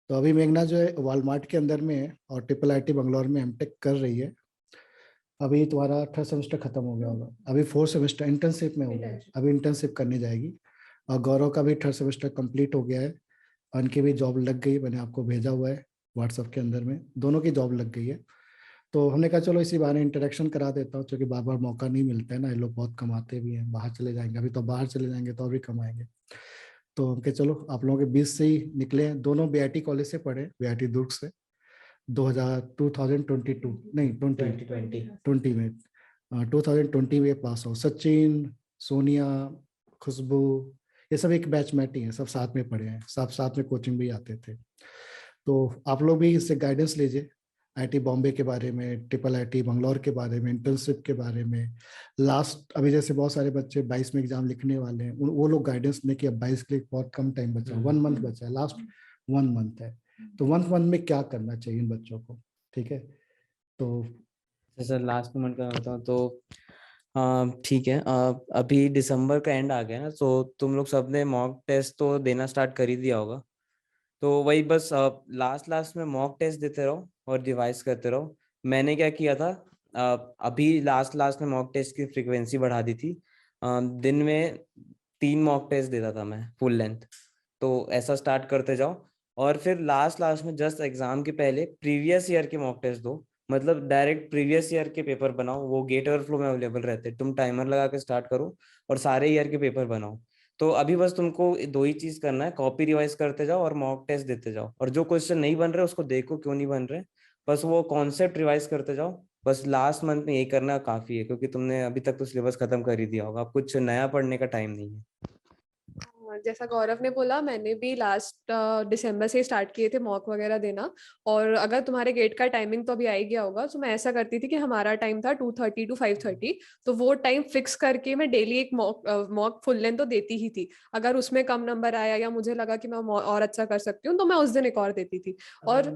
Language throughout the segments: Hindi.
तो अभी मेघना जो है वॉलमार्ट के अंदर में है और ट्रिपल आईटी बंगलौर में एमटेक कर रही है। अभी तुम्हारा थर्ड सेमेस्टर खत्म हो गया होगा, अभी फोर्थ सेमेस्टर इंटर्नशिप में हो गया है, अभी इंटर्नशिप करने जाएगी। और गौरव का भी थर्ड सेमेस्टर कंप्लीट हो गया है, उनकी भी जॉब लग गई, मैंने आपको भेजा हुआ है व्हाट्सएप के अंदर में, दोनों की जॉब लग गई है। तो हमने कहा चलो इसी बहाने इंटरेक्शन करा देता हूँ, क्योंकि बार बार मौका नहीं मिलता है ना, ये लोग बहुत कमाते भी हैं, बाहर चले जाएंगे, अभी तो बाहर चले जाएंगे तो अभी कमाएंगे। तो हम कहे चलो आप लोगों के बीच से ही निकले हैं, दोनों बीआईटी कॉलेज से पढ़े, बीआईटी दुर्ग से 2022 नहीं 2020 में 2020 में पास हो। सचिन, सोनिया, खुशबू, ये सब एक बैचमेट ही हैं, सब साथ में पढ़े हैं, सब साथ में कोचिंग भी आते थे। तो आप लोग भी इससे गाइडेंस लीजिए, आईटी बॉम्बे के बारे में, ट्रिपल आईटी बंगलौर के बारे में, इंटर्नशिप के बारे में। लास्ट अभी जैसे बहुत सारे बच्चे 22 में एग्जाम लिखने वाले हैं, वो लोग गाइडेंस दें कि अब 22 के लिए बहुत कम टाइम बचा है, 1 मंथ बचा है, लास्ट 1 मंथ है। तो 1 मंथ में क्या करना चाहिए इन बच्चों को, ठीक है? तो सर लास्ट मोमेंट का मैं बताऊँ तो ठीक है। अभी दिसंबर का एंड आ गया ना, तो तुम लोग सबने मॉक टेस्ट तो देना स्टार्ट कर ही दिया होगा। तो वही बस लास्ट लास्ट में मॉक टेस्ट देते रहो और रिवाइज करते रहो। मैंने क्या किया था, अभी लास्ट लास्ट में मॉक टेस्ट की फ्रीक्वेंसी बढ़ा दी थी। दिन में 3 मॉक टेस्ट देता था मैं फुल लेंथ। तो ऐसा स्टार्ट करते जाओ और फिर लास्ट लास्ट में जस्ट एग्जाम के पहले प्रीवियस ईयर के मॉक टेस्ट दो। मतलब डायरेक्ट प्रीवियस ईयर के पेपर बनाओ, वो गेट ओवरफ्लो में अवेलेबल रहते हैं। तुम टाइमर लगा के स्टार्ट करो और सारे ईयर के पेपर बनाओ। तो अभी बस तुमको 2 ही चीज करना है, कॉपी रिवाइज करते जाओ और मॉक टेस्ट देते जाओ। और जो क्वेश्चन नहीं बन रहे उसको देखो क्यों नहीं बन रहे, बस वो कॉन्सेप्ट रिवाइज करते जाओ। बस लास्ट मंथ में यही करना काफी है, क्योंकि तुमने अभी तक तो सिलेबस खत्म कर ही दिया होगा, अब कुछ नया पढ़ने का टाइम नहीं है। जैसा गौरव ने बोला, मैंने भी लास्ट दिसंबर से स्टार्ट किए थे मॉक वगैरह देना। और अगर तुम्हारे गेट का टाइमिंग तो अभी आ ही गया होगा, तो मैं ऐसा करती थी कि हमारा टाइम था 2:30 to 5:30, तो वो टाइम फिक्स करके मैं डेली एक मॉक फुल लेंथ तो देती ही थी। अगर उसमें कम नंबर आया या मुझे लगा कि मैं और अच्छा कर सकती हूँ, तो मैं उस दिन एक और देती थी। और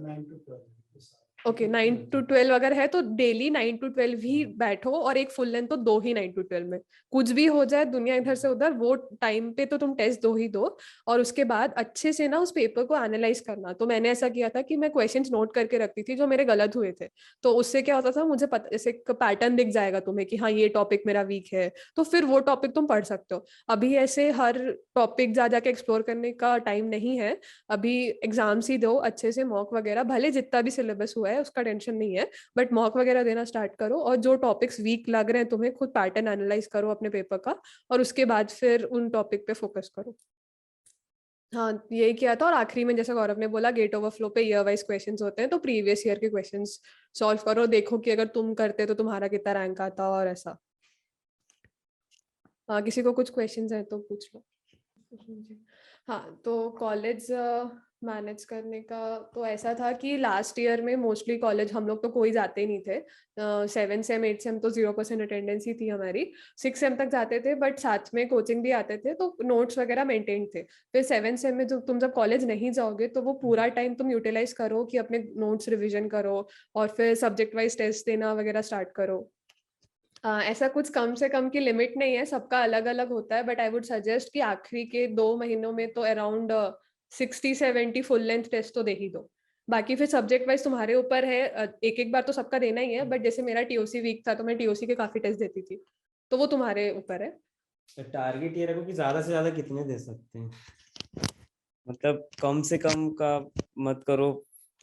ओके, 9 to 12 अगर है तो डेली 9 to 12 ही बैठो, और एक फुल लेंथ तो दो ही 9 to 12 में। कुछ भी हो जाए दुनिया इधर से उधर, वो टाइम पे तो तुम टेस्ट दो ही दो। और उसके बाद अच्छे से ना उस पेपर को एनालाइज करना। तो मैंने ऐसा किया था कि मैं क्वेश्चंस नोट करके रखती थी जो मेरे गलत हुए थे। तो उससे क्या होता था, मुझे पता, जैसे एक पैटर्न दिख जाएगा तुम्हें कि हाँ ये टॉपिक मेरा वीक है, तो फिर वो टॉपिक तुम पढ़ सकते हो। अभी ऐसे हर टॉपिक जा जाके एक्सप्लोर करने का टाइम नहीं है। अभी एग्जाम्स ही दो अच्छे से, मॉक वगैरह भले जितना भी सिलेबस हुआ है उसका टेंशन नहीं है, बट मॉक वगैरह देना स्टार्ट करो। और जो टॉपिक्स वीक लग रहे हैं तुम्हें, खुद पैटर्न एनालाइज करो अपने पेपर का, और उसके बाद फिर उन टॉपिक पे फोकस करो। हाँ, यही किया था। और आखिरी में जैसा गौरव ने बोला, गेट ओवरफ्लो पे ईयर वाइज क्वेश्चंस होते हैं, तो प्रीवियस ईयर के क्वेश्चंस सॉल्व करो, देखो कि अगर तुम करते तो तुम्हारा कितना रैंक आता और ऐसा। हाँ, किसी को कुछ क्वेश्चंस है तो पूछ लो। हाँ, तो कॉलेज मैनेज करने का तो ऐसा था कि लास्ट ईयर में मोस्टली कॉलेज हम लोग तो कोई जाते ही नहीं थे। 7 सेम 8 सेम तो 0% अटेंडेंस ही थी हमारी। 6 सेम तक जाते थे, बट साथ में कोचिंग भी आते थे, तो नोट्स वगैरह मेंटेन थे। फिर 7 सेम में जब कॉलेज नहीं जाओगे, तो वो पूरा टाइम तुम यूटिलाइज करो कि अपने नोट्स रिविजन करो, और फिर सब्जेक्ट वाइज टेस्ट देना वगैरह स्टार्ट करो। ऐसा कुछ कम से कम की लिमिट नहीं है, सबका अलग अलग होता है, बट आई वुड सजेस्ट कि आखिरी के 2 महीनों में तो अराउंड 60-70 फुल लेंथ टेस्ट तो दे ही दो। बाकी फिर सब्जेक्ट वाइज तुम्हारे ऊपर है, एक एक बार तो सबका देना ही है, बट जैसे मेरा टीओसी वीक था तो मैं टीओसी के काफी टेस्ट देती थी, तो वो तुम्हारे ऊपर है। टारगेट ये रखो कि ज्यादा से ज्यादा कितने दे सकते हैं, मतलब कम से कम का मत करो।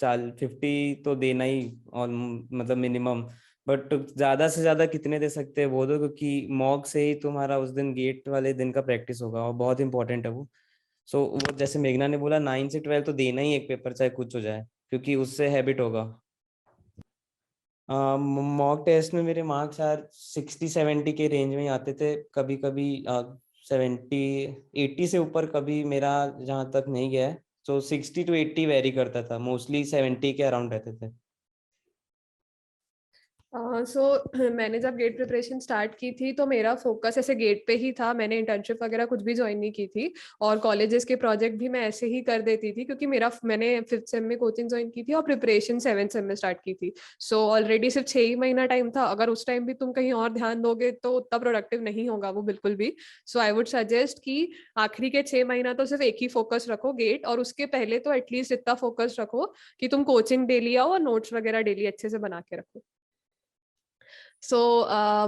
50 तो देना ही, और मतलब मिनिमम। बट ज्यादा से ज्यादा कितने दे सकते हैं वो दो, क्योंकि मॉक से ही तुम्हारा उस दिन गेट वाले दिन का प्रैक्टिस होगा और बहुत इंपॉर्टेंट है वो। सो वो जैसे मेघना ने बोला 9 से 12 तो देना ही एक पेपर, चाहे कुछ हो जाए, क्योंकि उससे हैबिट होगा। मॉक टेस्ट में मेरे मार्क्स यार 60-70 के रेंज में ही आते थे, कभी कभी 70-80 से ऊपर कभी मेरा जहाँ तक नहीं गया है। तो 60 to 80 वेरी करता था, मोस्टली 70 के अराउंड रहते थे। सो मैंने जब गेट प्रिपरेशन स्टार्ट की थी तो मेरा फोकस ऐसे गेट पे ही था। मैंने इंटर्नशिप वगैरह कुछ भी ज्वाइन नहीं की थी और कॉलेजेस के प्रोजेक्ट भी मैं ऐसे ही कर देती थी क्योंकि मैंने 5th सेम में कोचिंग ज्वाइन की थी और प्रिपरेशन 7th सेम में स्टार्ट की थी। सो ऑलरेडी सिर्फ 6 ही महीना टाइम था। अगर उस टाइम भी तुम कहीं और ध्यान दोगे तो उतना प्रोडक्टिव नहीं होगा वो बिल्कुल भी। सो आई वुड सजेस्ट कि आखिरी के 6 महीना तो सिर्फ एक ही फोकस रखो गेट, और उसके पहले तो एटलीस्ट इतना फोकस रखो कि तुम कोचिंग डेली आओ और नोट्स वगैरह डेली अच्छे से बना के रखो। सो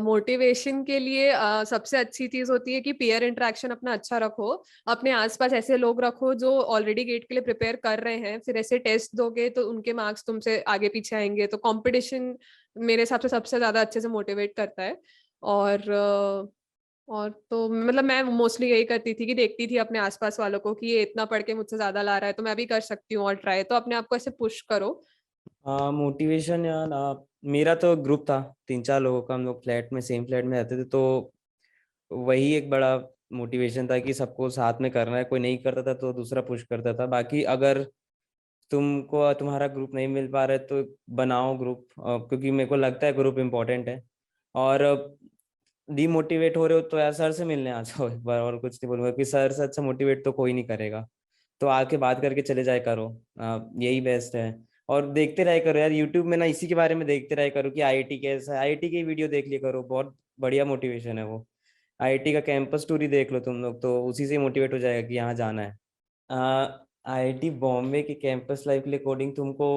मोटिवेशन के लिए सबसे अच्छी चीज होती है कि पीयर इंटरेक्शन अपना अच्छा रखो। अपने आसपास ऐसे लोग रखो जो ऑलरेडी गेट के लिए प्रिपेयर कर रहे हैं। फिर ऐसे टेस्ट दोगे तो उनके मार्क्स तुमसे आगे पीछे आएंगे। तो कंपटीशन मेरे हिसाब से सबसे ज्यादा अच्छे से मोटिवेट करता है। और तो मतलब मैं मोस्टली यही करती थी कि देखती थी अपने आसपास वालों को कि ये इतना पढ़ के मुझसे ज्यादा ला रहा है तो मैं भी कर सकती हूँ और ट्राई। तो अपने आप को ऐसे पुश करो। मोटिवेशन यार, मेरा तो ग्रुप था 3-4 लोगों का। हम लोग फ्लैट में, सेम फ्लैट में रहते थे, तो वही एक बड़ा मोटिवेशन था कि सबको साथ में करना है। कोई नहीं करता था तो दूसरा पुश करता था। बाकी अगर तुमको तुम्हारा ग्रुप नहीं मिल पा रहा है तो बनाओ ग्रुप, क्योंकि मेरे को लगता है ग्रुप इम्पोर्टेंट है। और डीमोटिवेट हो रहे हो तो यार सर से मिलने आ जाओ एक बार। और कुछ नहीं बोलूंगा कि सर से अच्छा मोटिवेट तो कोई नहीं करेगा। तो आके बात करके चले जाए करो, यही बेस्ट है। और देखते रहे करो यार यूट्यूब में ना, इसी के बारे में देखते रहे करो कि आईआईटी कैसा है। आईआईटी की वीडियो देख लिया करो, बहुत बढ़िया मोटिवेशन है वो। आईआईटी का कैंपस टूर ही देख लो तुम लोग, तो उसी से मोटिवेट हो जाएगा कि यहाँ जाना है। आईआईटी बॉम्बे के कैंपस लाइफ के लिए कोडिंग तुमको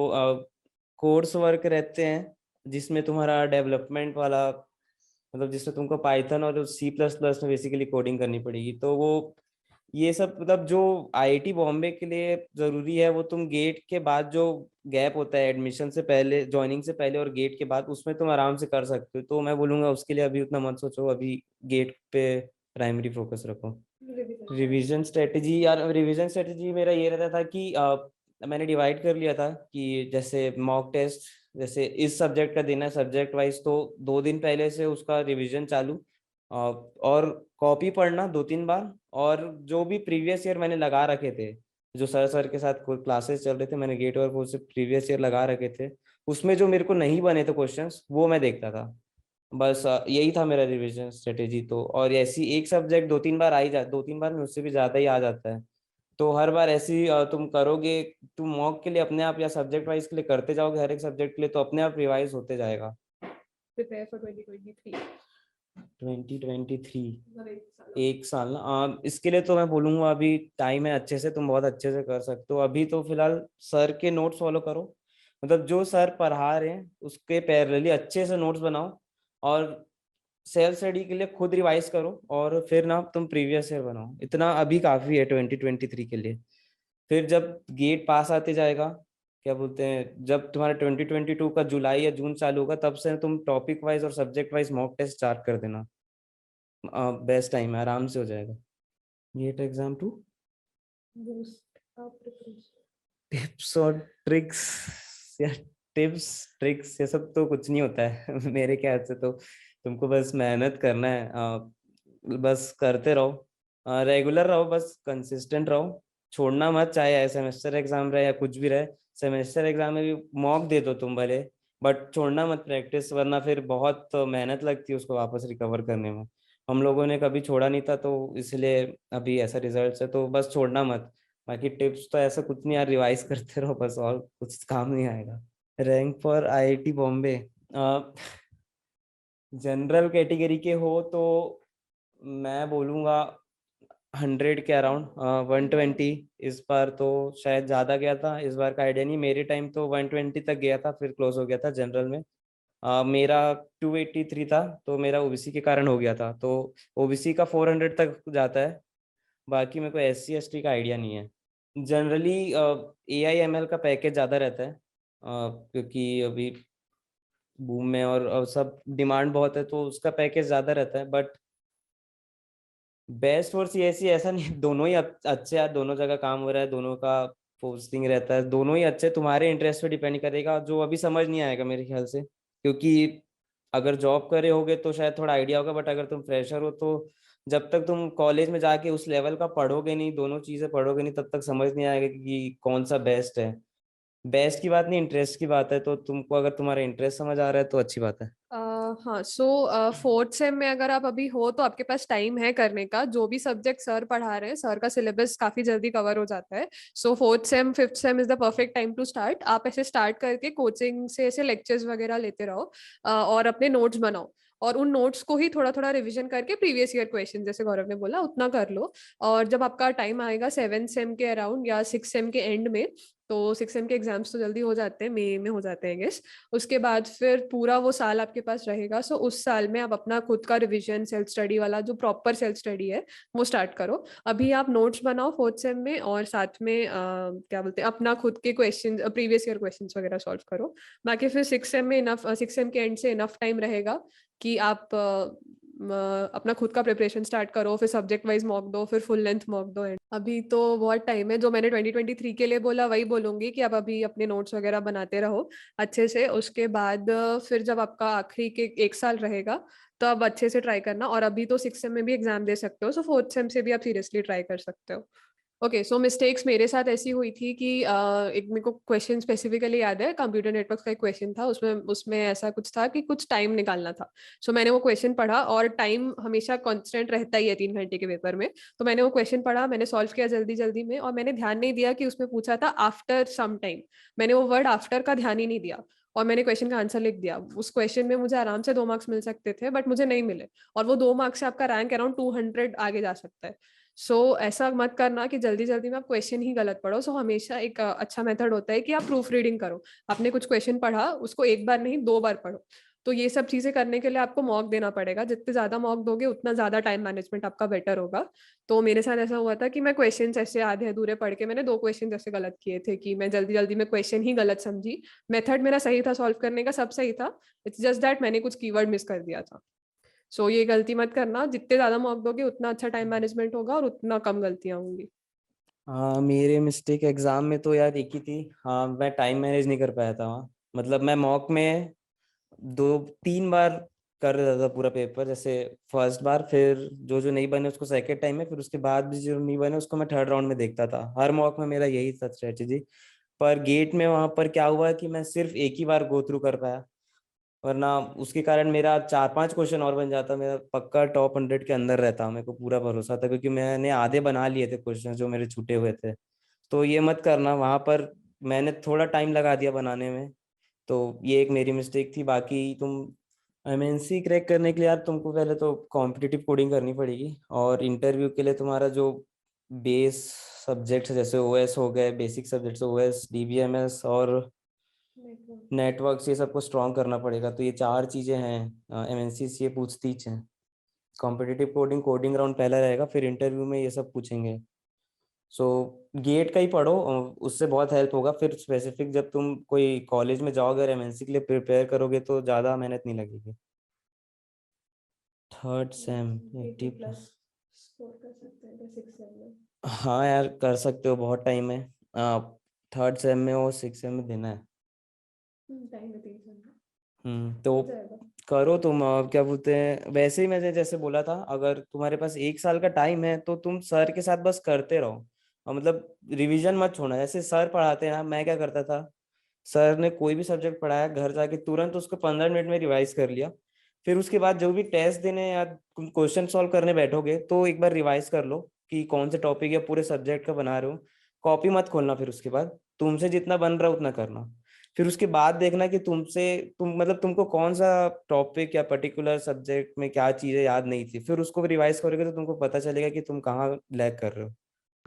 कोर्स वर्क रहते हैं जिसमें तुम्हारा डेवलपमेंट वाला, मतलब जिसमें तुमको पाइथन और सी प्लस प्लस में बेसिकली कोडिंग करनी पड़ेगी। तो वो ये सब मतलब जो आईआईटी बॉम्बे के लिए जरूरी है वो तुम गेट के बाद जो गैप होता है एडमिशन से पहले, ज्वाइनिंग से पहले और गेट के बाद, उसमें तुम आराम से कर सकते हो। तो मैं बोलूंगा उसके लिए अभी उतना मत सोचो, अभी गेट पे प्राइमरी फोकस रखो। रिवीजन स्ट्रेटेजी यार, रिवीजन स्ट्रेटेजी मेरा ये रहता था कि मैंने डिवाइड कर लिया था कि जैसे मॉक टेस्ट, जैसे इस सब्जेक्ट का देना है सब्जेक्ट वाइज, तो 2 दिन पहले से उसका रिवीजन चालू, और कॉपी पढ़ना 2-3 बार। और जो भी प्रीवियस ईयर मैंने लगा रखे थे, जो सर के साथ क्लासेस चल रहे थे, मैंने गेट और कोर्स से प्रीवियस ईयर लगा रखे थे, उसमें जो मेरे को नहीं बने थे क्वेश्चंस वो मैं देखता था। बस यही था मेरा रिवीजन स्ट्रेटेजी। तो और ऐसी एक सब्जेक्ट 2-3 बार आ ही जा, 2-3 बार में उससे भी ज्यादा ही आ जाता है। तो हर बार ऐसी तुम करोगे, तुम मॉक के लिए अपने आप या सब्जेक्ट वाइज के लिए करते जाओगे हर एक सब्जेक्ट के लिए, तो अपने आप रिवाइज होते जाएगा। Prepare for 2023। 2023 मतलब एक साल। एक साल ना, इसके लिए तो मैं बोलूंगा अभी टाइम है अच्छे से, तुम बहुत अच्छे से कर सकते हो। अभी तो फिलहाल सर के नोट्स फॉलो करो, मतलब जो सर पढ़ा रहे हैं उसके पैरेलली अच्छे से नोट्स बनाओ, और सेल्फ स्टडी के लिए खुद रिवाइज करो, और फिर ना तुम प्रीवियस ईयर बनाओ। इतना अभी काफी है 2023 के लिए। फिर जब गेट पास आते जाएगा, क्या बोलते हैं, जब तुम्हारा 2022 का जुलाई या जून चालू होगा, तब से तुम टॉपिक वाइज और subject wise mock test start कर देना। बेस्ट टाइम है, आराम से हो जाएगा। GATE exam to boost up preparation. Tips और ट्रिक्स, या टिप्स ट्रिक्स ये सब तो कुछ नहीं होता है मेरे ख्याल से तो तुमको बस मेहनत करना है, बस करते रहो, रेगुलर रहो, बस कंसिस्टेंट रहो, छोड़ना मत। चाहे सेमेस्टर एग्जाम रहे या कुछ भी रहे, सेमेस्टर एग्जाम में भी मॉक दे दो तुम भले, बट छोड़ना मत प्रैक्टिस, वरना फिर बहुत मेहनत लगती है उसको वापस रिकवर करने में। हम लोगों ने कभी छोड़ा नहीं था, तो इसलिए अभी ऐसा रिजल्ट है। तो बस छोड़ना मत। बाकी टिप्स तो ऐसा कुछ नहीं यार, रिवाइज करते रहो बस, और कुछ काम नहीं आएगा। Rank for IIT Bombay, general category के हो तो मैं बोलूँगा 100 के अराउंड, 120। इस बार तो शायद ज़्यादा गया था, इस बार का आइडिया नहीं। मेरे टाइम तो 120 तक गया था, फिर क्लोज हो गया था जनरल में। मेरा 283 था, तो मेरा ओबीसी के कारण हो गया था। तो ओबीसी का 400 तक जाता है। बाकी मेरे को SC ST का आइडिया नहीं है। जनरली AI ML का पैकेज ज़्यादा रहता है, क्योंकि अभी बूम में और सब डिमांड बहुत है, तो उसका पैकेज ज़्यादा रहता है। बट बेस्ट और CSE ऐसा नहीं, दोनों ही अच्छे हैं, दोनों जगह काम हो रहा है, दोनों का पोस्टिंग रहता है, दोनों ही अच्छे। तुम्हारे इंटरेस्ट पे डिपेंड करेगा, जो अभी समझ नहीं आएगा मेरे ख्याल से, क्योंकि अगर जॉब करे होगे तो शायद थोड़ा आइडिया होगा, बट अगर तुम फ्रेशर हो तो जब तक तुम कॉलेज में जाके उस लेवल का पढ़ोगे नहीं, दोनों चीजें पढ़ोगे नहीं, तब तक समझ नहीं आएगा कि कौन सा बेस्ट है। बेस्ट की बात नहीं, इंटरेस्ट की बात है, तो तुमको अगर तुम्हारा इंटरेस्ट समझ आ रहा है तो अच्छी बात है। हाँ, सो फोर्थ सेम में अगर आप अभी हो तो आपके पास टाइम है करने का। जो भी सब्जेक्ट सर पढ़ा रहे हैं, सर का सिलेबस काफी जल्दी कवर हो जाता है। So fourth sem fifth sem is the perfect time to start. आप ऐसे स्टार्ट करके कोचिंग से ऐसे लेक्चर्स वगैरह लेते रहो, और अपने नोट्स बनाओ, और उन नोट्स को ही थोड़ा थोड़ा रिवीजन करके प्रीवियस ईयर क्वेश्चन जैसे गौरव ने बोला उतना कर लो। और जब आपका टाइम आएगा सेवन सेम के अराउंड या सिक्स सेम के एंड में, तो सिक्स सेम के एग्जाम्स तो जल्दी हो जाते हैं, मई में हो जाते हैं गेस। उसके बाद फिर पूरा वो साल आपके पास रहेगा। सो उस साल में आप अपना खुद का रिवीजन सेल्फ स्टडी वाला जो प्रॉपर सेल्फ स्टडी है वो स्टार्ट करो। अभी आप नोट्स बनाओ फोर्थ सेम में, और साथ में क्या बोलते हैं, अपना खुद के क्वेश्चन प्रीवियस ईयर क्वेश्चंस वगैरह सॉल्व करो। बाकी फिर सिक्स सेम में इनफ, सिक्स सेम के एंड से इनफ टाइम रहेगा कि आप अपना खुद का प्रिपरेशन स्टार्ट करो, फिर सब्जेक्ट वाइज मॉक दो, फिर फुल लेंथ मॉक दो। अभी तो बहुत टाइम है। जो मैंने 2023 के लिए बोला वही बोलूंगी कि आप अभी अपने नोट्स वगैरह बनाते रहो अच्छे से। उसके बाद फिर जब आपका आखिरी के एक साल रहेगा तो आप अच्छे से ट्राई करना। और अभी तो सिक्स सेम में भी एग्जाम दे सकते हो, सो फोर्थ सेम से भी आप सीरियसली ट्राई कर सकते हो। ओके, सो मिस्टेक्स मेरे साथ ऐसी हुई थी कि एक मेरे को क्वेश्चन स्पेसिफिकली याद है, कंप्यूटर नेटवर्क का एक क्वेश्चन था। उसमें उसमें ऐसा कुछ था कि कुछ टाइम निकालना था। सो मैंने वो क्वेश्चन पढ़ा, और टाइम हमेशा कांस्टेंट रहता ही है 3 घंटे के पेपर में। तो मैंने वो क्वेश्चन पढ़ा, मैंने सॉल्व किया जल्दी जल्दी में, और मैंने ध्यान नहीं दिया कि उसमें पूछा था आफ्टर सम टाइम। मैंने वो वर्ड आफ्टर का ध्यान ही नहीं दिया, और मैंने क्वेश्चन का आंसर लिख दिया। उस क्वेश्चन में मुझे आराम से 2 मार्क्स मिल सकते थे, बट मुझे नहीं मिले। और वो 2 मार्क्स से आपका रैंक अराउंड 200 आगे जा सकता है। सो ऐसा मत करना कि जल्दी जल्दी में आप क्वेश्चन ही गलत पढ़ो। सो हमेशा एक अच्छा मेथड होता है कि आप प्रूफ रीडिंग करो। आपने कुछ क्वेश्चन पढ़ा, उसको एक बार नहीं 2 बार पढ़ो। तो ये सब चीजें करने के लिए आपको मॉक देना पड़ेगा। जितने ज्यादा मॉक दोगे उतना ज्यादा टाइम मैनेजमेंट आपका बेटर होगा। तो मेरे साथ ऐसा हुआ था कि मैं क्वेश्चन ऐसे आधे अधूरे पढ़ के मैंने 2 क्वेश्चन ऐसे गलत किए थे, कि मैं जल्दी जल्दी में क्वेश्चन ही गलत समझी। मेथड मेरा सही था, सॉल्व करने का सब सही था, इट्स जस्ट दैट मैंने कुछ कीवर्ड मिस कर दिया था। सो ये गलती मत करना। जितने ज्यादा मार्क दोगे उतना अच्छा टाइम मैनेजमेंट होगा और उतना कम गलतियां होंगी। हाँ, मेरे मिस्टेक एग्जाम में तो यार एक ही थी। हाँ, मैं टाइम मैनेज नहीं कर पाया था वहाँ। मतलब मैं मॉक में 2-3 बार कर देता था पूरा पेपर। जैसे फर्स्ट बार, फिर जो जो नहीं बने उसको सेकेंड टाइम में, फिर उसके बाद भी जो नहीं बने उसको मैं थर्ड राउंड में देखता था। हर मॉक में मेरा यही था स्ट्रेटेजी। पर गेट में वहां पर क्या हुआ कि मैं सिर्फ एक ही बार गो थ्रू कर पाया, वरना उसके कारण मेरा 4-5 क्वेश्चन और बन जाता, मेरा पक्का टॉप 100 के अंदर रहता। मेरे को पूरा भरोसा था, क्योंकि मैंने आधे बना लिए थे क्वेश्चन जो मेरे छूटे हुए थे। तो ये मत करना, वहां पर मैंने थोड़ा टाइम लगा दिया बनाने में। तो ये एक मेरी मिस्टेक थी। बाकी तुम एमएनसी क्रैक करने के लिए यार तुमको पहले तो कॉम्पिटिटिव कोडिंग करनी पड़ेगी, और इंटरव्यू के लिए तुम्हारा जो बेस सब्जेक्ट्स जैसे ओएस हो गए, बेसिक सब्जेक्ट्स ओएस, डीबीएमएस और नेटवर्क, ये सबको स्ट्रॉन्ग करना पड़ेगा। तो ये 4 चीजें हैं, एमएनसी से ये पूछती हैं। कॉम्पिटिटिव कोडिंग, कोडिंग राउंड पहला रहेगा, फिर इंटरव्यू में ये सब पूछेंगे। सो गेट का ही पढ़ो, उससे बहुत हेल्प होगा। फिर स्पेसिफिक जब तुम कोई कॉलेज में जाओगे और एमएनसी के लिए प्रिपेयर करोगे तो ज़्यादा मेहनत नहीं लगेगी। Third same 80+। हाँ यार, कर सकते हो, बहुत टाइम है। थर्ड सेम में और सिक्स सेम में देना है। तो करो तुम। क्या बोलते हैं, वैसे ही मैंने जैसे बोला था, अगर तुम्हारे पास एक साल का टाइम है तो तुम सर के साथ बस करते रहो, और मतलब रिवीजन मत छोड़ना। जैसे सर पढ़ाते हैं ना, मैं क्या करता था, सर ने कोई भी सब्जेक्ट पढ़ाया, घर जाके तुरंत उसको 15 मिनट में रिवाइज कर लिया। फिर उसके बाद जो भी टेस्ट देने या क्वेश्चन सॉल्व करने बैठोगे तो एक बार रिवाइज कर लो कि कौन से टॉपिक या पूरे सब्जेक्ट का बना रहे हो। कॉपी मत खोलना। फिर उसके बाद तुमसे जितना बन रहा है उतना करना। फिर उसके बाद देखना कि तुम मतलब तुमको कौन सा टॉपिक या पर्टिकुलर सब्जेक्ट में क्या चीजें याद नहीं थी, फिर उसको रिवाइज करोगे तो तुमको पता चलेगा कि तुम कहाँ लैग कर रहे हो।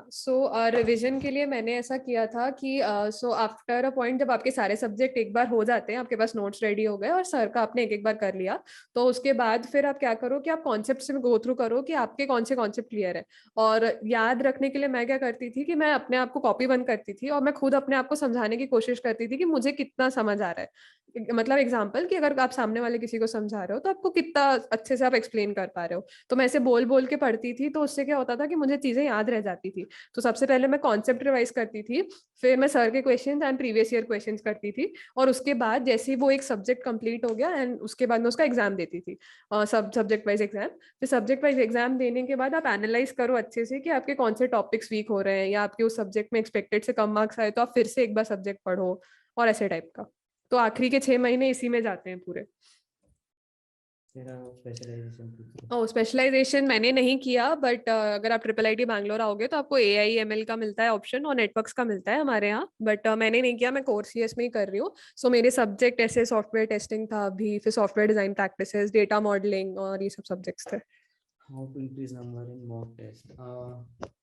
सो रिवीजन के लिए मैंने ऐसा किया था कि सो आफ्टर अ पॉइंट जब आपके सारे सब्जेक्ट एक बार हो जाते हैं, आपके पास नोट्स रेडी हो गए और सर का आपने एक एक बार कर लिया, तो उसके बाद फिर आप क्या करो कि आप कॉन्सेप्ट से गो थ्रू करो कि आपके कौन से कॉन्सेप्ट क्लियर है। और याद रखने के लिए मैं क्या करती थी कि मैं अपने आप को कॉपी बंद करती थी, और मैं खुद अपने आप को समझाने की कोशिश करती थी कि मुझे कितना समझ आ रहा है। मतलब एग्जाम्पल कि अगर आप सामने वाले किसी को समझा रहे हो तो आपको कितना अच्छे से आप एक्सप्लेन कर पा रहे हो। तो मैं ऐसे बोल बोल के पढ़ती थी, तो उससे क्या होता था कि मुझे चीजें याद रह जाती थी। तो सबसे पहले मैं कॉन्सेप्ट रिवाइज करती थी, फिर मैं सर के questions and previous year questions करती थी, और उसके बाद जैसे ही वो एक सब्जेक्ट कंप्लीट हो गया एंड उसके बाद मैं उसका एग्जाम देती थी, सब सब्जेक्ट वाइज एग्जाम। फिर सब्जेक्ट वाइज एग्जाम देने के बाद आप एनालाइज करो अच्छे से कि आपके कौन से टॉपिक्स वीक हो रहे हैं, या आपके उस सब्जेक्ट में एक्सपेक्टेड से कम मार्क्स आए तो आप फिर से एक बार सब्जेक्ट पढ़ो, और ऐसे टाइप का। तो आखिरी के 6 महीने इसी में जाते हैं पूरे। तेरा स्पेशलाइजेशन ओ, स्पेशलाइजेशन मैंने नहीं किया, बट अगर आप ट्रिपल आईटी बैंगलोर आओगे तो आपको AIML का मिलता है ऑप्शन, और नेटवर्क्स का मिलता है हमारे यहाँ, बट मैंने नहीं किया, मैं कोर CS में ही कर रही हूँ। सो मेरे सब्जेक्ट ऐसे सॉफ्टवेयर टेस्टिंग था अभी, फिर software design practices, data modelling, और ये सब सब्जेक्ट्स थे। How to increase number in mock test.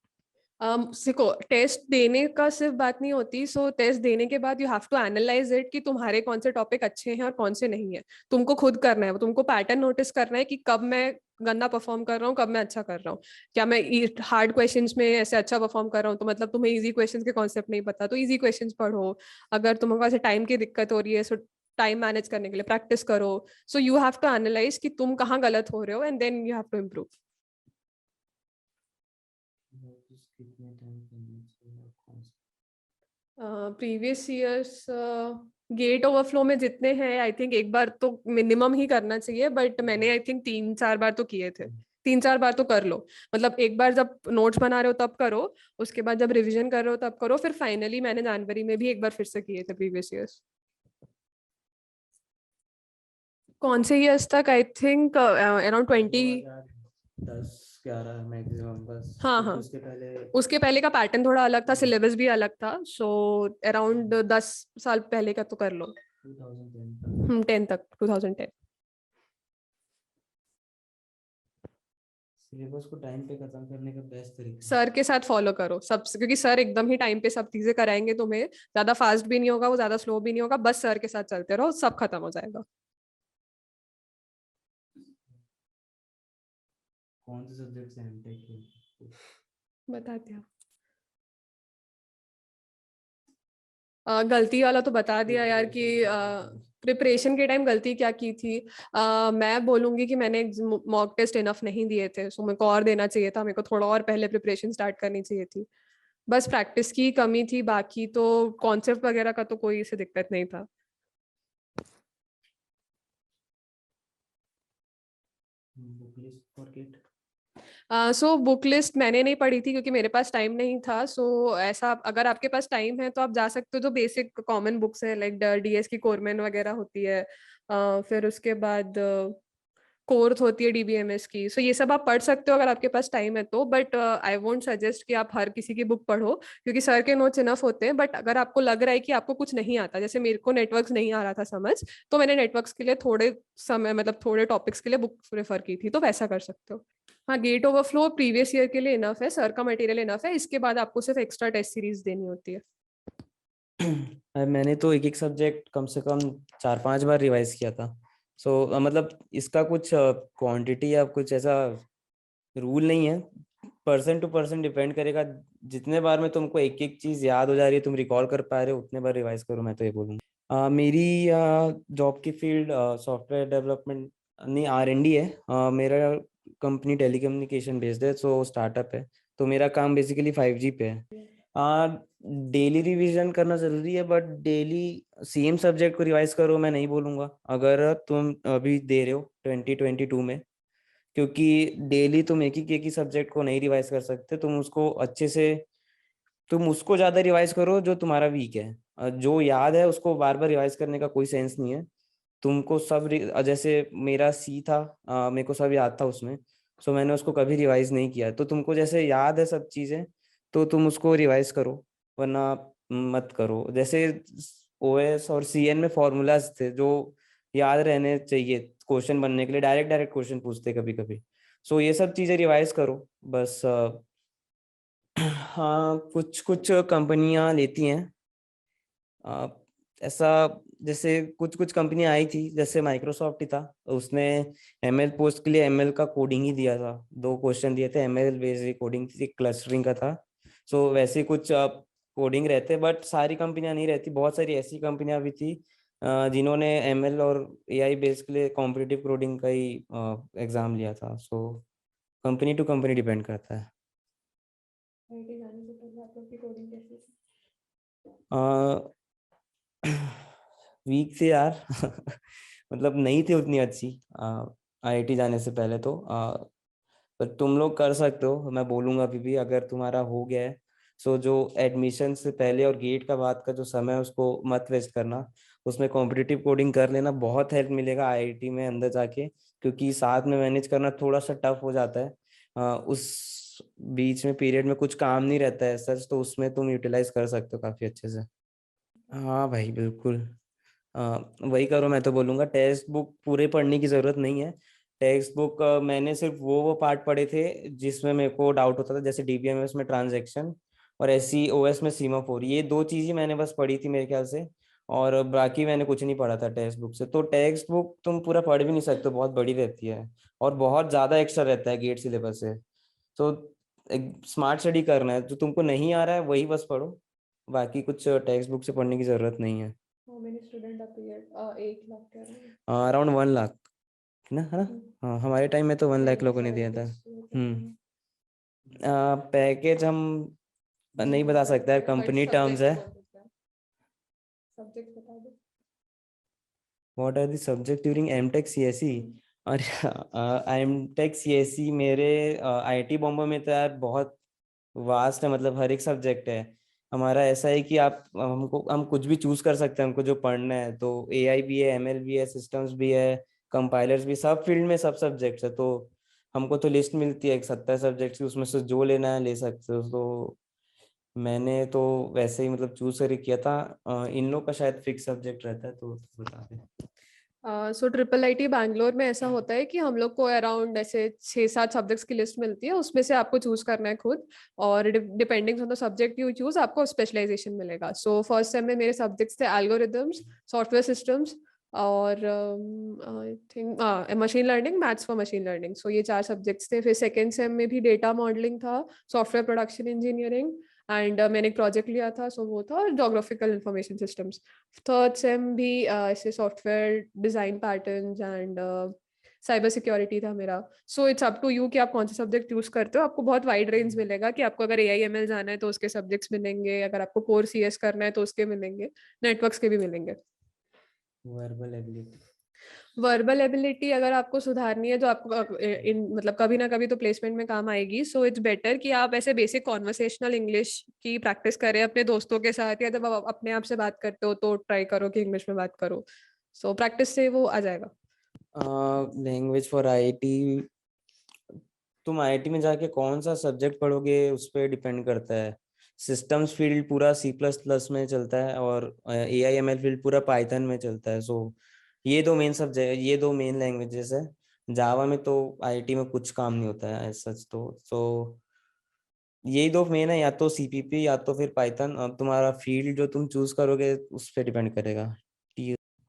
देखो, टेस्ट देने का सिर्फ बात नहीं होती। सो टेस्ट देने के बाद you have to analyse it कि तुम्हारे कौन से टॉपिक अच्छे हैं और कौन से नहीं है। तुमको खुद करना है, वो तुमको पैटर्न नोटिस करना है कि कब मैं गंदा परफॉर्म कर रहा हूँ, कब मैं अच्छा कर रहा हूँ। क्या मैं हार्ड क्वेश्चंस में ऐसे अच्छा परफॉर्म कर रहा हूँ, तो मतलब तुम्हें इजी क्वेश्चंस के कॉन्सेप्ट नहीं पता, तो इजी क्वेश्चंस पढ़ो। अगर तुमको ऐसे टाइम की दिक्कत हो रही है, सो टाइम मैनेज करने के लिए प्रैक्टिस करो। So you have to analyse कि तुम कहाँ गलत हो रहे हो, and then you have to improve. Previous years GATE Overflow में जितने हैं, आई थिंक एक बार तो मिनिमम ही करना चाहिए, बट मैंने आई थिंक 3-4 बार तो किए थे। 3-4 बार तो कर लो, मतलब एक बार जब नोट्स बना रहे हो तब करो, उसके बाद जब रिवीजन कर रहे हो तब करो, फिर फाइनली मैंने जनवरी में भी एक बार फिर से किए थे प्रीवियस ईयर्स। कौन से ईयर्स तक? I think around 20। 10-11 मैक्सिमम बस, हाँ क्योंकि हाँ, उसके उसके पहले का पैटर्न थोड़ा अलग था, सिलेबस भी अलग था। सो अराउंड 10 साल पहले का तो कर लो। 2010 10 तक, 2010। सिलेबस को टाइम पे खत्म करने का बेस्ट तरीका। सर के साथ फॉलो करो सब, क्योंकि सर एकदम ही टाइम पे सब चीजें कराएंगे तुम्हें। ज्यादा फास्ट भी नहीं होगा, वो ज्यादा स्लो भी नहीं होगा, बस सर के साथ चलते रहो, सब खत्म हो जाएगा। कौन से सब्जेक्ट से एमटेक किया? बताते हो। गलती वाला तो बता दिया यार कि प्रिपरेशन के टाइम गलती क्या की थी। मैं बोलूंगी कि मैंने मॉक टेस्ट इनफ नहीं दिए थे, सो मेरे को और देना चाहिए था, मेरे को थोड़ा और पहले प्रिपरेशन स्टार्ट करनी चाहिए थी। बस प्रैक्टिस की कमी थी, बाकी तो कॉन्सेप्ट वगैरह का तो कोई से दिक्कत नहीं था। Book list for kit. So book list मैंने नहीं पढ़ी थी क्योंकि मेरे पास टाइम नहीं था। सो ऐसा, अगर आपके पास टाइम है तो आप जा सकते हो, जो बेसिक कॉमन बुक्स है लाइक DS की कोरमेन वगैरह होती है, फिर उसके बाद कोर्थ होती है DBMS की। सो ये सब आप पढ़ सकते हो अगर आपके पास टाइम है तो, बट आई वोंट सजेस्ट कि आप हर किसी की बुक पढ़ो, क्योंकि सर के नोट्स इनफ होते हैं। बट अगर आपको लग रहा है कि आपको कुछ नहीं आता, जैसे मेरे को नेटवर्क्स नहीं आ रहा था समझ, तो मैंने नेटवर्क्स के लिए थोड़े समय, मतलब थोड़े टॉपिक्स के लिए बुक रेफर की थी, तो वैसा कर सकते हो। हाँ, गेट ओवरफ्लो प्रीवियस ईयर के लिए इनफ है, सर का मटेरियल इनफ है, इसके बाद आपको सिर्फ एक्स्ट्रा टेस्ट सीरीज देनी होती है। मैंने तो एक एक सब्जेक्ट कम से कम 4-5 बार रिवाइज किया था। सो मतलब इसका कुछ क्वांटिटी या कुछ ऐसा रूल नहीं है, पर्सन टू पर्सन डिपेंड करेगा। जितने बार में तुमको एक एक चीज याद हो जा रही है, तुम रिकॉल कर पा रहे हो, उतने बार रिवाइज करो, मैं तो ये बोलूँगा। मेरी जॉब की फील्ड सॉफ्टवेयर डेवलपमेंट नहीं, R&D है। मेरा कंपनी टेलीकम्युनिकेशन बेस्ड है, सो स्टार्टअप है। तो मेरा काम बेसिकली 5G पे है। डेली रिवीजन करना जरूरी है, बट डेली सेम सब्जेक्ट को रिवाइज करो मैं नहीं बोलूँगा, अगर तुम अभी दे रहे हो 2022 में, क्योंकि डेली तुम एक ही सब्जेक्ट को नहीं रिवाइज कर सकते। तुम उसको अच्छे से, तुम उसको ज्यादा रिवाइज करो जो तुम्हारा वीक है। जो याद है उसको बार बार रिवाइज करने का कोई सेंस नहीं है। तुमको सब जैसे मेरा C था, मेरे को सब याद था उसमें, सो मैंने उसको कभी रिवाइज नहीं किया। तो तुमको जैसे याद है सब चीजें, तो तुम उसको रिवाइज करो, वरना मत करो। जैसे OS और CN में फॉर्मूलाज थे जो याद रहने चाहिए क्वेश्चन बनने के लिए, डायरेक्ट डायरेक्ट क्वेश्चन पूछते कभी कभी। सो ये सब चीजें रिवाइज करो बस। हाँ, कुछ कुछ कंपनियां लेती हैं ऐसा। जैसे कुछ कुछ कंपनियां आई थी, जैसे माइक्रोसॉफ्ट ही था, उसने ML पोस्ट के लिए ML का कोडिंग ही दिया था। 2 क्वेश्चन दिए थे, ML बेस्ड कोडिंग थी, क्लस्टरिंग का था। सो वैसे कुछ कोडिंग रहते, बट सारी कंपनियां नहीं रहती। बहुत सारी ऐसी कंपनियां भी थी जिन्होंने ML और AI बेस्ड के लिए कॉम्पिटिटिव कोडिंग का ही एग्जाम लिया था। So company to company depend करता है। वीक से यार मतलब नहीं थी उतनी अच्छी आईआईटी जाने से पहले तो पर तुम लोग कर सकते हो, मैं बोलूंगा अभी भी अगर तुम्हारा हो गया है। सो जो एडमिशन से पहले और गेट का बाद का जो समय है उसको मत वेस्ट करना, उसमें कॉम्पिटिटिव कोडिंग कर लेना, बहुत हेल्प मिलेगा आईआईटी में अंदर जाके, क्योंकि साथ में मैनेज करना थोड़ा सा टफ हो जाता है। उस बीच में पीरियड में कुछ काम नहीं रहता है सच, तो उसमें तुम यूटिलाइज कर सकते हो काफी अच्छे से। हाँ भाई बिल्कुल। वही करो, मैं तो बोलूंगा टेक्स्ट बुक पूरे पढ़ने की जरूरत नहीं है। टेक्स्ट बुक मैंने सिर्फ वो पार्ट पढ़े थे जिसमें मेरे को डाउट होता था, जैसे डीबीएमएस में ट्रांजैक्शन और एससीओएस में सीमाफोर, ये दो चीज ही मैंने बस पढ़ी थी मेरे ख्याल से। और बाकी मैंने कुछ नहीं पढ़ा था टेक्स्ट बुक से। तो टेक्स्ट बुक तुम पूरा पढ़ भी नहीं सकते, बहुत बड़ी रहती है और बहुत ज्यादा एक्स्ट्रा रहता है गेट सिलेबस से। तो एक स्मार्ट स्टडी करना है, जो तुमको नहीं आ रहा है वही बस पढ़ो, बाकी कुछ टेक्स्ट बुक से पढ़ने की जरूरत नहीं है। How many student appeared? 8 lakh कह रहे हैं। अराउंड 1 लाख ना, है ना? हाँ, हमारे टाइम में तो 1 लाख लोगों ने दिया था। 762 पैकेज हम नहीं बता सकते यार, but कंपनी टर्म्स subjects है। what is that? Subjects बता दो। What are the subject during MTech CSE? और एमटेक सीएसई मेरे आईआईटी बॉम्बे में तो यार बहुत वास्ट है, मतलब हर एक सब्जेक्ट है। हमारा ऐसा है कि आप हम कुछ भी चूज कर सकते हैं हमको जो पढ़ना है, तो एआई भी है, एमएल भी है, सिस्टम्स भी है, कंपाइलर्स भी, सब फील्ड में सब सब्जेक्ट्स है। तो हमको तो लिस्ट मिलती है 70 सब्जेक्ट्स की, उसमें से जो लेना है ले सकते हो। तो मैंने तो वैसे ही मतलब चूज करके किया था। इन लोग का शायद फिक्स सब्जेक्ट रहता है, तो बता दे। सो ट्रिपल आईटी बैंगलोर में ऐसा होता है कि हम लोग को अराउंड ऐसे 6-7 सब्जेक्ट्स की लिस्ट मिलती है, उसमें से आपको चूज करना है खुद, और depending on the subject you choose आपको स्पेशलाइजेशन मिलेगा। सो फर्स्ट सेम में मेरे सब्जेक्ट्स थे एल्गोरिदम्स, सॉफ्टवेयर सिस्टम्स, और I think machine learning, maths for machine learning. So ये 4 सब्जेक्ट्स थे। फिर सेकेंड सेम में भी डेटा मॉडलिंग था, सॉफ्टवेयर प्रोडक्शन इंजीनियरिंग, एंड मैंने एक प्रोजेक्ट लिया था, सो वो था geographical information systems. Third sem भी ऐसे software design patterns and cyber security था मेरा। So it's up to you कि आप कौन सा सब्जेक्ट चूज करते हो। आपको बहुत वाइड रेंज मिलेगा कि आपको अगर AIML जाना है तो उसके सब्जेक्ट्स मिलेंगे, अगर आपको कोर CS करना है तो उसके मिलेंगे, नेटवर्क्स के भी मिलेंगे। Verbal ability. वर्बल एबिलिटी अगर आपको सुधारनी है, जो आपको मतलब कभी ना कभी तो प्लेसमेंट में काम आएगी। सो इट्स बेटर कि आप ऐसे बेसिक कॉन्वर्सेशनल इंग्लिश की प्रैक्टिस करें अपने दोस्तों के साथ, या जब आप अपने आप से बात करते हो तो ट्राई करो कि इंग्लिश में बात करो। सो प्रैक्टिस से वो आ जाएगा। लैंग्वेज फॉर आईआईटी, तुम आईआईटी में जाके कौन सा सब्जेक्ट पढ़ोगे उस पर डिपेंड करता है। सिस्टम्स फील्ड पूरा C++ में चलता है और AIML फील्ड पूरा पाइथन में चलता है। सो ये दो मेन सब्जेक्ट, ये दो मेन लैंग्वेजेस है। जावा में तो आईआईटी में कुछ काम नहीं होता है सच तो यही दो मेन है, या तो CPP या तो फिर पाइथन। अब तुम्हारा फील्ड जो तुम चूज करोगे उस पर डिपेंड करेगा।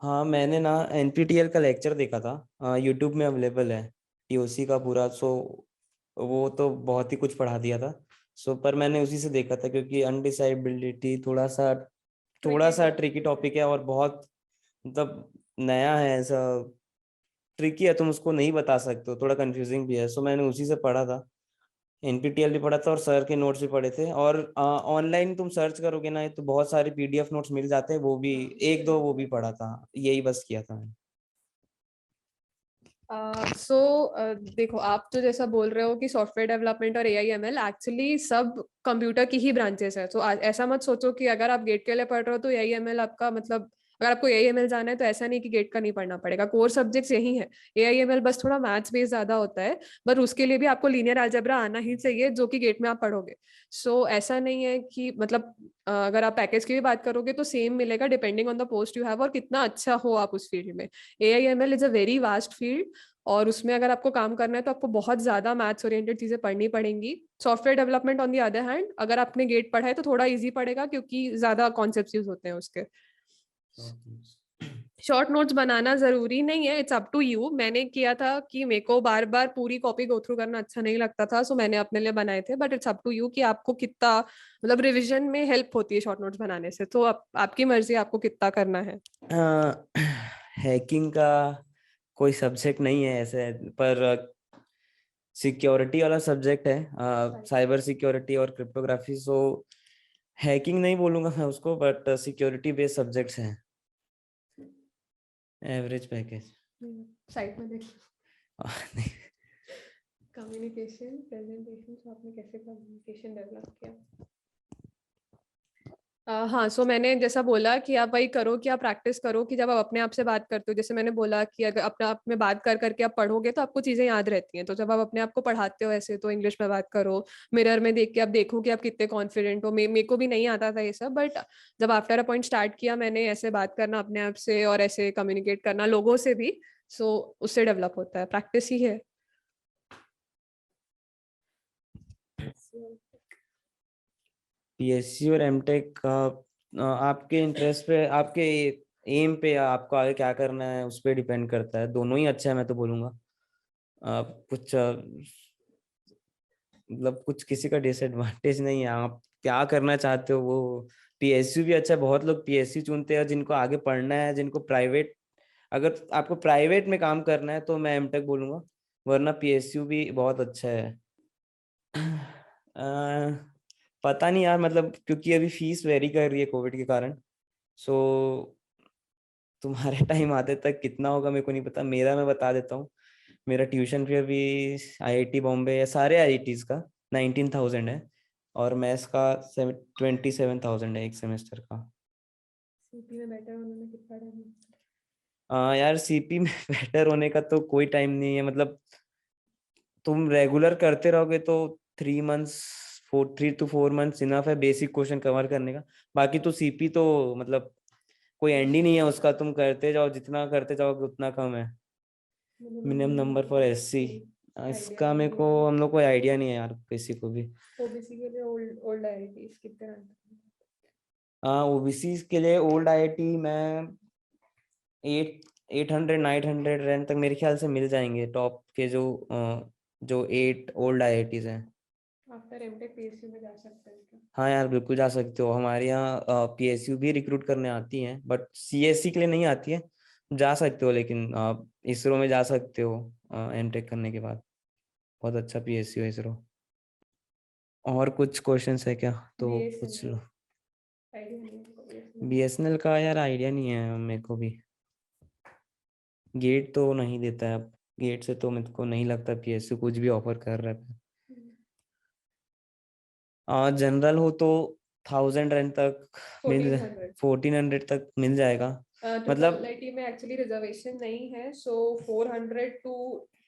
हाँ, मैंने ना NPTEL का लेक्चर देखा था, यूट्यूब में अवेलेबल है TOC का पूरा। सो वो तो बहुत ही कुछ पढ़ा दिया था। सो पर मैंने उसी से देखा था, क्योंकि अनडिसाइडेबिलिटी थोड़ा सा ट्रिकी टॉपिक है और बहुत मतलब नया है, ऐसा ट्रिकी है, तुम उसको नहीं बता सकते हो, थोड़ा कंफ्यूजिंग भी है। सो मैंने उसी से पढ़ा था, NPTEL भी पढ़ा था और सर के नोट्स भी पढ़े थे। और ऑनलाइन तुम सर्च करोगे ना तो बहुत सारे PDF नोट्स मिल जाते हैं, वो भी एक दो वो भी पढ़ा था, यही बस किया था मैंने। सो देखो, आप तो जैसा बोल रहे हो कि सॉफ्टवेयर डेवलपमेंट और AIML एक्चुअली सब कंप्यूटर की ही ब्रांचेस है। तो ऐसा मत सोचो कि अगर आप गेट के लिए पढ़ रहे हो तो AIML आपका मतलब, अगर आपको AIML जाना है तो ऐसा नहीं कि गेट का नहीं पढ़ना पड़ेगा, कोर सब्जेक्ट्स यही है। AIML बस थोड़ा मैथ्स बेस्ड ज्यादा होता है, पर उसके लिए भी आपको लीनियर अलजेब्रा आना ही चाहिए, जो कि गेट में आप पढ़ोगे। सो ऐसा नहीं है कि मतलब अगर आप पैकेज की भी बात करोगे तो सेम मिलेगा, depending on the post you have और कितना अच्छा हो आप उस फील्ड में। AIML is a very vast field, और उसमें अगर आपको काम करना है तो आपको बहुत ज्यादा मैथ्स ओरिएंटेड चीजें पढ़नी पड़ेंगी। Software development on the other hand, अगर आपने गेट पढ़ा है तो थोड़ा इजी पड़ेगा, क्योंकि ज्यादा कॉन्सेप्ट्स यूज होते हैं उसके। शॉर्ट नोट्स बनाना जरूरी नहीं है, इट्स अप टू यू। मैंने किया था कि मेरे को बार बार पूरी कॉपी गो थ्रू करना अच्छा नहीं लगता था, सो मैंने अपने लिए बनाए थे, but it's up to you कि आपको कितना मतलब रिविजन में हेल्प होती है शॉर्ट नोट्स बनाने से। तो आपकी मर्जी, आपको कितना करना है। हैकिंग का कोई सब्जेक्ट नहीं है ऐसे, पर सिक्योरिटी वाला सब्जेक्ट है, साइबर सिक्योरिटी और क्रिप्टोग्राफी। सो हैकिंग नहीं बोलूंगा मैं उसको, बट सिक्योरिटी बेस्ड सब्जेक्ट्स हैं। Average package. साइट में देख कम्युनिकेशन प्रेजेंटेशन, तो आपने कैसे कम्युनिकेशन डेवलप किया? हाँ, सो मैंने जैसा बोला कि आप वही करो कि आप प्रैक्टिस करो कि जब आप अपने आप से बात करते हो, जैसे मैंने बोला कि अगर अपने आप में बात कर करके आप पढ़ोगे तो आपको चीजें याद रहती हैं। तो जब आप अपने आप को पढ़ाते हो ऐसे, तो इंग्लिश में बात करो, मिरर में देख के आप देखो कि आप कितने कॉन्फिडेंट हो। मेरे को भी नहीं आता था ये सब, बट जब आफ्टर अ पॉइंट स्टार्ट किया मैंने ऐसे बात करना अपने आप से और ऐसे कम्युनिकेट करना लोगों से भी, सो उससे डेवलप होता है, प्रैक्टिस ही है। पीएससी और एमटेक का आपके इंटरेस्ट पे, आपके एम पे, या आपको आगे क्या करना है उस पे डिपेंड करता है। दोनों ही अच्छा है मैं तो बोलूँगा। कुछ मतलब कुछ किसी का डिसएडवांटेज नहीं है। आप क्या करना चाहते हो वो, पीएसयू भी अच्छा है। बहुत लोग पीएसयू चुनते हैं जिनको आगे पढ़ना है, जिनको प्राइवेट, अगर आपको प्राइवेट में काम करना है तो मैं एमटेक बोलूँगा, वरना पीएसयू भी बहुत अच्छा है। पता नहीं यार, मतलब क्योंकि अभी फीस वेरी कर रही है कोविड के कारण। सो तुम्हारे टाइम आते तक कितना होगा मेरे को नहीं पता। मेरा मैं बता देता हूँ। मेरा ट्यूशन फी अभी आईआईटी बॉम्बे या सारे आईआईटीज का 19,000 है, और मैथ्स का 27,000 है एक सेमेस्टर का। सीपी में बेटर होने में कितना टाइम? यार सीपी में बेटर होने का तो कोई टाइम नहीं है। मतलब तुम रेगुलर करते रहोगे तो 3 मंथ्स, 3 to 4 मंथ्स इनफ है बेसिक क्वेश्चन कवर करने का। बाकी तो सीपी तो मतलब कोई एंड ही नहीं है उसका। तुम करते जाओ, जितना करते जाओगे उतना कम है। मिनिमम नंबर फॉर एससी, इसका मेरे को, हम लोग को आइडिया नहीं है यार किसी को भी। ओबीसी के लिए ओल्ड ओल्ड आईआईटीज कितने रैंक? ओबीसी के लिए ओल्ड आईआईटी में 800 900 रैंक तक मेरे ख्याल से मिल जाएंगे। टॉप के जो 8 ओल्ड आईआईटीज हैं। आफ्टर एमटेक पीएसयू में जा सकते हैं क्या? हाँ यार बिल्कुल जा सकते हो। हमारे यहाँ पीएसयू भी रिक्रूट करने आती हैं, बट सीएससी के लिए नहीं आती है। जा सकते हो, लेकिन आप इसरो में जा सकते हो एमटेक करने के बाद। बहुत अच्छा पीएसयू है इसरो। और कुछ क्वेश्चंस है क्या तो पूछ लो। आइडिया नहीं है बीएसएनएल का यार आइडिया नहीं है मेरे को भी। गेट तो नहीं देता है अब। गेट से तो मेरे को नहीं लगता पीएसयू कुछ भी ऑफर कर रहा है। जनरल हो तो 1000 रैंक तक मिल, 1400। 1400 तक मिल जाएगा। ट्रिपल मतलब आईटी में एक्चुअली रिजर्वेशन नहीं है, सो 400 to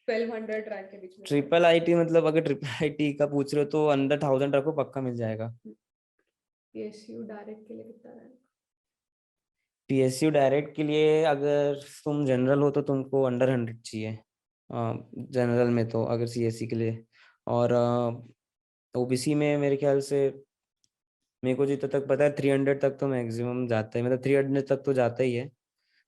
1200 रैंक के बीच में। ट्रिपल आईटी, मतलब अगर ट्रिपल आईटी का पूछ रहे हो तो अंडर 1000 रखो, पक्का मिल जाएगा। पीएसयू डायरेक्ट के लिए कितना रैंक? पीएसयू डायरेक्ट के लिए अगर तुम जनरल हो तो तुमको अंडर 100 चाहिए जनरल में तो, अगर सीएससी के लिए। और ओबीसी में मेरे ख्याल से, मेरे को जितना तक पता है 300 तक तो मैक्सिमम जाता है। मतलब 300 तक तो जाता ही है,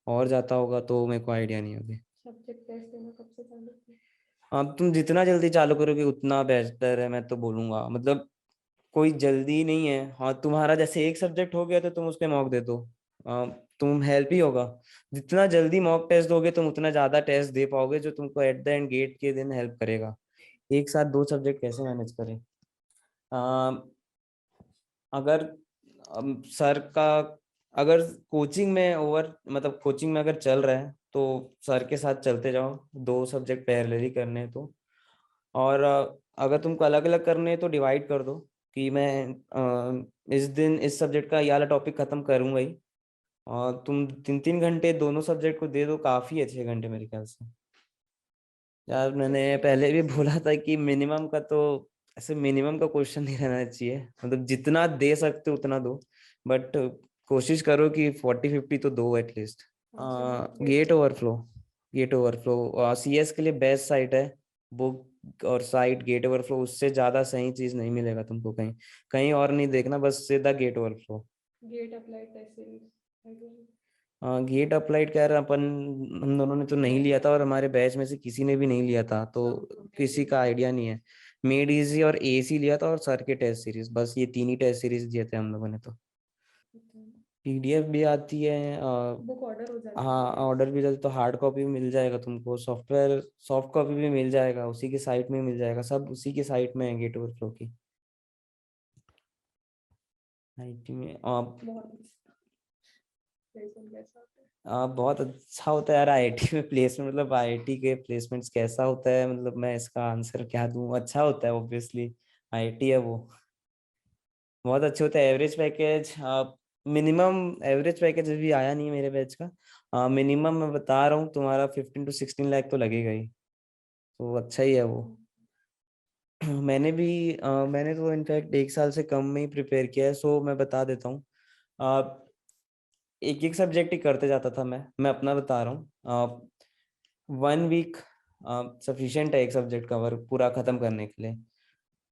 और जाता होगा तो मेरे को आइडिया नहीं है अभी। सब्जेक्ट टेस्ट देना कब से चालू किया? अब तुम जितना जल्दी चालू करोगे उतना बेहतर है मैं तो बोलूंगा। मतलब कोई जल्दी नहीं है। हाँ, तुम्हारा जैसे एक सब्जेक्ट हो गया तो तुम उस पे मॉक दे दो, तुम हेल्प ही होगा। जितना जल्दी मॉक टेस्ट दोगे तुम उतना ज्यादा टेस्ट दे पाओगे, जो तुमको एट द एंड गेट के दिन हेल्प करेगा। एक साथ 2 सब्जेक्ट कैसे मैनेज करें? अगर सर का, अगर कोचिंग में मतलब कोचिंग में अगर चल रहा है तो सर के साथ चलते जाओ। 2 सब्जेक्ट पैरेलली करने हैं तो। और अगर तुमको अलग अलग करने हैं तो डिवाइड कर दो कि मैं इस दिन इस सब्जेक्ट का ये वाला टॉपिक खत्म करूंगा ही। और तुम 3-3 घंटे दोनों सब्जेक्ट को दे दो, काफी है 6 घंटे मेरे ख्याल से। यार मैंने पहले भी बोला था कि मिनिमम का तो, ऐसे मिनिमम का क्वेश्चन नहीं रहना चाहिए। मतलब जितना दे सकते हो उतना दो, बट कोशिश करो कि 40-50 तो दो at least. GATE Overflow, GATE Overflow CS के लिए बेस्ट साइट है। बुक और साइट गेट ओवरफ्लो, उससे ज्यादा सही चीज नहीं मिलेगा तुमको कहीं। कहीं और नहीं देखना, बस सीधा GATE Overflow. GATE applied test series. GATE applied कह रहे अपन, हम दोनों ने तो नहीं लिया था, और हमारे बैच में से किसी ने भी नहीं लिया था, तो किसी का आइडिया नहीं है। मेड इजी और एसी लिया था, और सर के टेस्ट सीरीज, बस ये 3 ही टेस्ट सीरीज दिए थे हम लोगों ने तो। पीडीएफ भी आती है। बुक ऑर्डर हो जाती हाँ, है। ऑर्डर भी जाती तो हार्ड कॉपी भी मिल जाएगा तुमको। सॉफ्टवेयर सॉफ्ट कॉपी भी मिल जाएगा, उसी की साइट में मिल जाएगा। सब उसी की साइट में है गेट ओवरफ्लो की। आईटी में बहुत अच्छा होता है यार आईटी में प्लेसमेंट। मतलब आईटी के प्लेसमेंट्स कैसा होता है, मतलब मैं इसका आंसर क्या दूं। अच्छा होता है ऑब्वियसली, आईटी है वो, बहुत अच्छे होते हैं। Average package, minimum average package अभी आया नहीं है मेरे बैच का। मिनिमम मैं बता रहा हूँ तुम्हारा 15 to 16 लाख तो लगेगा ही, तो अच्छा ही है वो। मैंने तो इनफैक्ट 1 साल से कम में ही प्रिपेयर किया है, सो मैं बता देता हूँ। एक एक सब्जेक्ट ही करते जाता था मैं अपना बता रहा हूँ। 1 वीक सफिशिएंट है एक सब्जेक्ट कवर पूरा खत्म करने के लिए।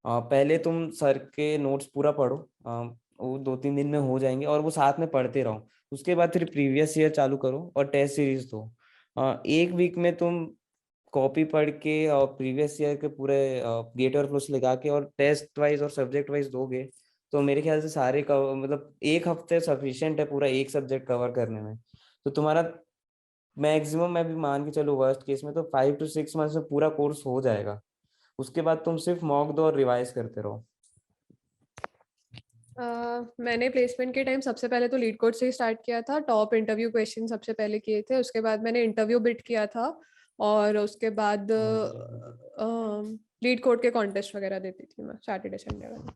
पहले तुम सर के नोट्स पूरा पढ़ो, वो 2-3 दिन में हो जाएंगे, और वो साथ में पढ़ते रहो। उसके बाद फिर प्रीवियस ईयर चालू करो और टेस्ट सीरीज दो। 1 वीक में तुम कॉपी पढ़ के और प्रीवियस ईयर के पूरे गेट और फ्लो से लगा के और टेस्ट वाइज और सब्जेक्ट वाइज दोगे, तो मेरे ख्याल से सारे कवर, मतलब 1 हफ्ते सफिशिएंट है पूरा एक सब्जेक्ट कवर करने में। तो तुम्हारा मैक्सिमम, मैं भी मान के चलो वर्स्ट केस में तो 5 to 6 मंथ में पूरा कोर्स हो जाएगा। उसके बाद तुम सिर्फ मॉक दो और रिवाइज करते रहो। मैंने प्लेसमेंट के टाइम सबसे पहले तो लीड कोड से ही स्टार्ट किया था। टॉप इंटरव्यू क्वेश्चन सबसे पहले किए थे, उसके बाद मैंने इंटरव्यू बिट किया था, और उसके बाद लीड कोड के कॉन्टेस्ट वगैरह देती थी मैं सैटरडे संडे वाला।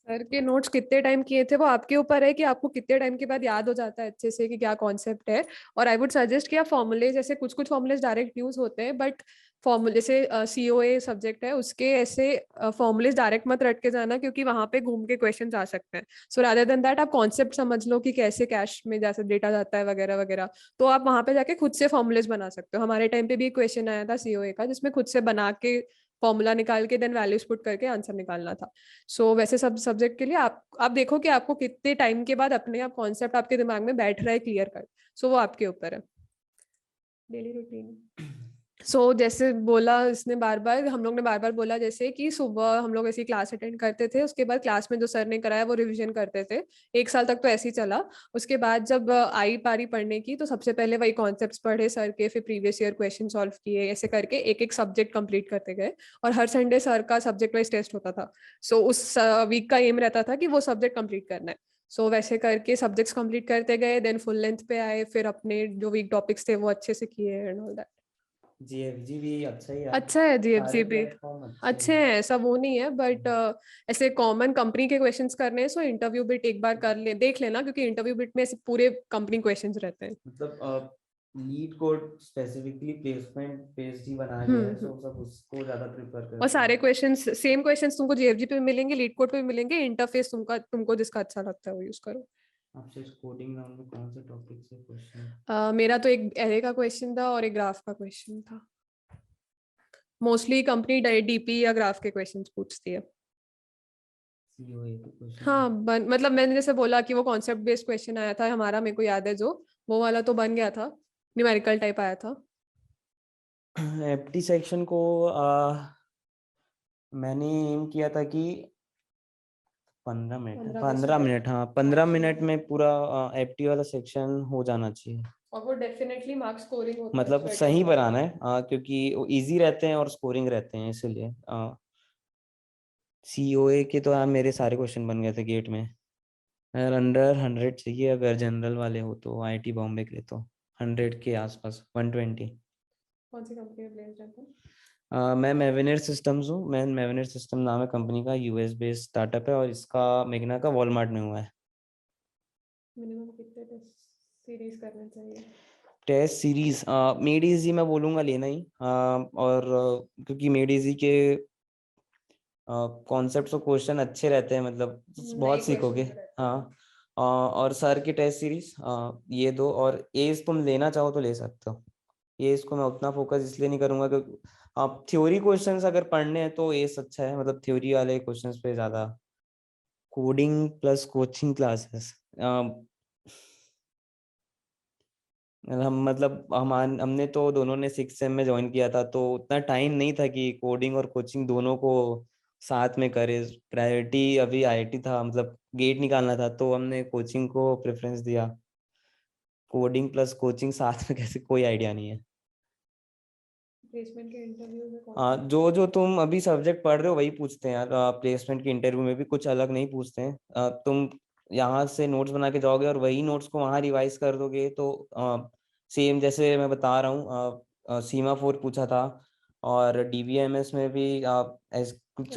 सर के नोट्स कितने टाइम किए थे वो आपके ऊपर है कि आपको कितने टाइम के बाद याद हो जाता है अच्छे से कि क्या कॉन्सेप्ट है। और आई वुड सजेस्ट कि आप फॉर्मूले, जैसे कुछ कुछ फॉर्मूलेज डायरेक्ट यूज होते हैं, बट फॉर्मूले जैसे सीओए सब्जेक्ट है उसके ऐसे फॉर्मूलेज डायरेक्ट मत रट के जाना, क्योंकि वहां पे घूम के क्वेश्चन आ सकते हैं। सो रादर देन दैट आप कॉन्सेप्ट समझ लो कि कैसे कैश में जैसे डेटा जाता है वगैरह वगैरह, तो आप वहां पे जाके खुद से फॉर्मूलेज बना सकते हो। हमारे टाइम पे भी एक क्वेश्चन आया था सीओए का, जिसमें खुद से बना के फॉर्मूला निकाल के देन वैल्यूज पुट करके आंसर निकालना था। सो वैसे सब सब्जेक्ट के लिए आप देखो कि आपको कितने टाइम के बाद अपने आप कॉन्सेप्ट आपके दिमाग में बैठ रहा है क्लियर कर। सो वो आपके ऊपर है। डेली रूटीन, जैसे बोला इसने बार बार, हम लोग ने बार बार बोला जैसे कि सुबह हम लोग ऐसी क्लास अटेंड करते थे, उसके बाद क्लास में जो सर ने कराया वो रिवीजन करते थे। 1 साल तक तो ऐसे ही चला। उसके बाद जब आई पारी पढ़ने की, तो सबसे पहले वही कॉन्सेप्ट्स पढ़े सर के, फिर प्रीवियस ईयर क्वेश्चन सॉल्व किए, ऐसे करके एक एक सब्जेक्ट कंप्लीट करते गए। और हर संडे सर का सब्जेक्ट वाइज टेस्ट होता था। उस वीक का एम रहता था कि वो सब्जेक्ट कंप्लीट करना है। वैसे करके सब्जेक्ट्स कंप्लीट करते गए, देन फुल लेंथ पे आए, फिर अपने जो वीक टॉपिक्स थे वो अच्छे से किए एंड ऑल दैट। जीएफजी भी अच्छा ही यार, अच्छा है जीएफजी सारे भी, प्लेटफॉर्म अच्छे अच्छे हैं। हैं, ऐसा वो नहीं है, बट ऐसे कॉमन कंपनी के क्वेश्चंस करने हैं, सो इंटरव्यू बिट एक बार कर ले, देख लेना, क्योंकि इंटरव्यू बिट में ऐसे पूरे कंपनी क्वेश्चंस रहते हैं। मतलब LeetCode specifically placement based ही बनाया गया है, हम्म। सो सब उसको ज्यादा प्रिफर और करते सारे हैं। क्वेश्चंस, सेम क्वेश्चंस तुमको जीएफजी पे भी मिलेंगे, लीड कोड पे भी मिलेंगे। इंटरफेस तुमको जिसका अच्छा लगता है वो यूज करो। आपसे कोडिंग राउंड में कौन से टॉपिक से क्वेश्चन? मेरा तो एक एरे का क्वेश्चन था और एक ग्राफ का क्वेश्चन था। मोस्टली कंपनी डीपी या ग्राफ के क्वेश्चंस पूछती है। सीओए के क्वेश्चन? हाँ मतलब मैंने जैसे बोला कि वो कॉन्सेप्ट बेस्ड क्वेश्चन आया था हमारा, मेरे को याद है जो, वो वाला तो बन गया था, न्यूमेरिकल टाइप आया था। एप्टी सेक्शन को मैंने एम किया था कि 15 मिनट, 15 मिनट, हाँ 15 मिनट में पूरा एप्टी वाला सेक्शन हो जाना चाहिए। और वो डेफिनेटली मार्क्स स्कोरिंग होता है मतलब उसका सही attempt बनाना करना। है, क्योंकि वो इजी रहते हैं और स्कोरिंग रहते हैं, इसलिए सीओए के तो यार मेरे सारे क्वेश्चन बन गए थे गेट में। यार अंडर 100 चाहिए अगर जनरल वाले हो तो, आईटी बॉम्बे के लिए तो 100 के आसपास, 120। कौन सी कंपनी में प्लेस रहता है? मैं मेवेनेर सिस्टम्स हूँ। मैं मेवेनेर सिस्टम नाम है कंपनी का, यूएस बेस्ड स्टार्टअप है, और इसका मेघना का वॉलमार्ट में हुआ है। मिनिमम कितने टेस्ट सीरीज करने चाहिए? टेस्ट सीरीज मेड इजी मैं बोलूँगा लेना ही, और क्योंकि मेड इजी के कॉन्सेप्ट्स और क्वेश्चन अच्छे रहते हैं, मतलब नए बहुत सीखोगे। क्वेश्चन रहते हैं। हाँ, और सर की टेस्ट सीरीज ये दो, और एज तुम लेना चाहो तो ले सकते हो। ये इसको मैं उतना फोकस इसलिए नहीं करूंगा क्योंकि आप थ्योरी क्वेश्चंस अगर पढ़ने हैं तो एस अच्छा है, मतलब थ्योरी वाले क्वेश्चंस पे ज्यादा। कोडिंग प्लस कोचिंग क्लासेस, हमने तो दोनों ने 6 सेम में ज्वाइन किया था, तो उतना टाइम नहीं था कि कोडिंग और कोचिंग दोनों को साथ में करे। प्रायोरिटी अभी आईटी था, मतलब गेट निकालना था, तो हमने कोचिंग को प्रेफरेंस दिया। कोडिंग प्लस कोचिंग साथ में कैसे, कोई आइडिया नहीं है। प्लेसमेंट के इंटरव्यू में कौन जो जो तुम अभी सब्जेक्ट पढ़ रहे हो वही पूछते हैं यार, प्लेसमेंट के इंटरव्यू में भी कुछ अलग नहीं पूछते हैं। तुम यहाँ से नोट्स बना के जाओगे और वही नोट्स को वहाँ रिवाइज कर दोगे तो सेम जैसे मैं बता रहा हूँ सीमा 4 पूछा था और डीबीएमएस में भी कुछ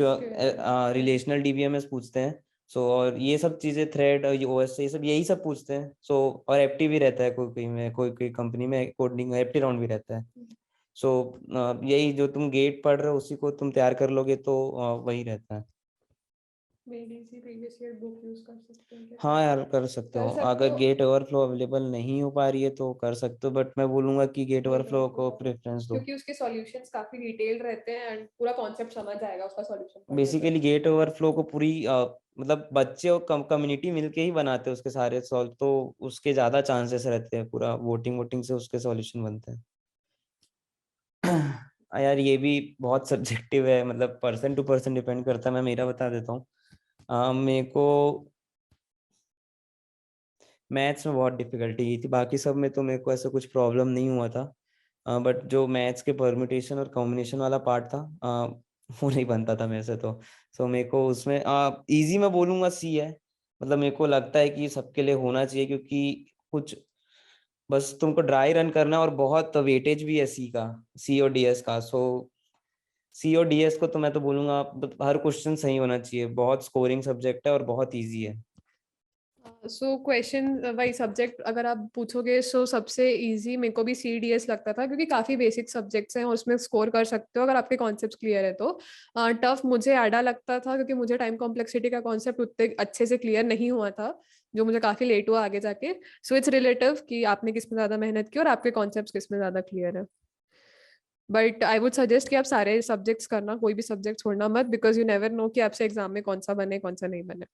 रिलेशनल डीबीएमएस पूछते हैं। सो और ये सब चीजें थ्रेड ओएस ये सब यही सब पूछते हैं। सो और एप्टी भी रहता है कोई कोई में कोई कंपनी में कोडिंग एप्टी राउंड भी रहता है। सो यही जो तुम गेट पढ़ रहे हो उसी को तुम तैयार कर लोगे तो वही रहता है। Medici previous year book use कर सकते हैं क्या? हाँ यार कर सकते हो, कर सकते अगर हो। गेट ओवरफ्लो अवेलेबल नहीं हो पा रही है तो कर सकते हो, बट मैं बोलूंगा कि गेट ओवरफ्लो को प्रेफरेंस दो। क्योंकि उसके सॉल्यूशंस काफी डिटेल्ड रहते हैं एंड पूरा कॉन्सेप्ट समझ आएगा उसका सॉल्यूशन पढ़ने पे। बेसिकली गेट ओवरफ्लो को पूरी मतलब बच्चे और कम्युनिटी मिलके ही बनाते हैं उसके सारे सॉल्व, तो उसके ज्यादा चांसेस रहते हैं, पूरा वोटिंग वोटिंग से उसके सॉल्यूशन बनते हैं। यार ये भी बहुत सब्जेक्टिव है, मतलब पर्सन टू पर्सन डिपेंड करता है। मैं मेरा बता देता हूँ। मेरे को मैथ्स में बहुत डिफिकल्टी की थी, बाकी सब में तो मेरे को ऐसा कुछ प्रॉब्लम नहीं हुआ था, बट जो मैथ्स के परम्यूटेशन और कॉम्बिनेशन वाला पार्ट था वो नहीं बनता था मेरे से। तो सो मेरे को उसमें इजी मैं बोलूंगा सी है, मतलब मेरे को लगता है कि सबके लिए होना चाहिए, क्योंकि कुछ बस तुमको ड्राई रन करना है और बहुत वेटेज भी है सी और डीएस का। सो सी और डीएस को तो मैं तो बोलूंगा हर क्वेश्चन सही होना चाहिए, बहुत स्कोरिंग सब्जेक्ट है और बहुत ईजी है। सो क्वेश्चन वही सब्जेक्ट अगर आप पूछोगे सो सबसे इजी मेरे को भी CDS लगता था, क्योंकि काफी बेसिक सब्जेक्ट्स हैं और उसमें स्कोर कर सकते हो अगर आपके कॉन्सेप्ट्स क्लियर है तो। टफ मुझे आडा लगता था, क्योंकि मुझे टाइम कॉम्प्लेक्सिटी का कॉन्सेप्ट उतने अच्छे से क्लियर नहीं हुआ था, जो मुझे काफी लेट हुआ आगे जाके। सो इट्स रिलेटिव कि आपने किस में ज्यादा मेहनत की और आपके कॉन्सेप्ट किस में ज्यादा क्लियर है। बट आई वुड सजेस्ट कि आप सारे सब्जेक्ट्स करना, कोई भी सब्जेक्ट छोड़ना मत, बिकॉज यू नेवर नो कि आपसे एग्जाम में कौन सा बने कौन सा नहीं बने।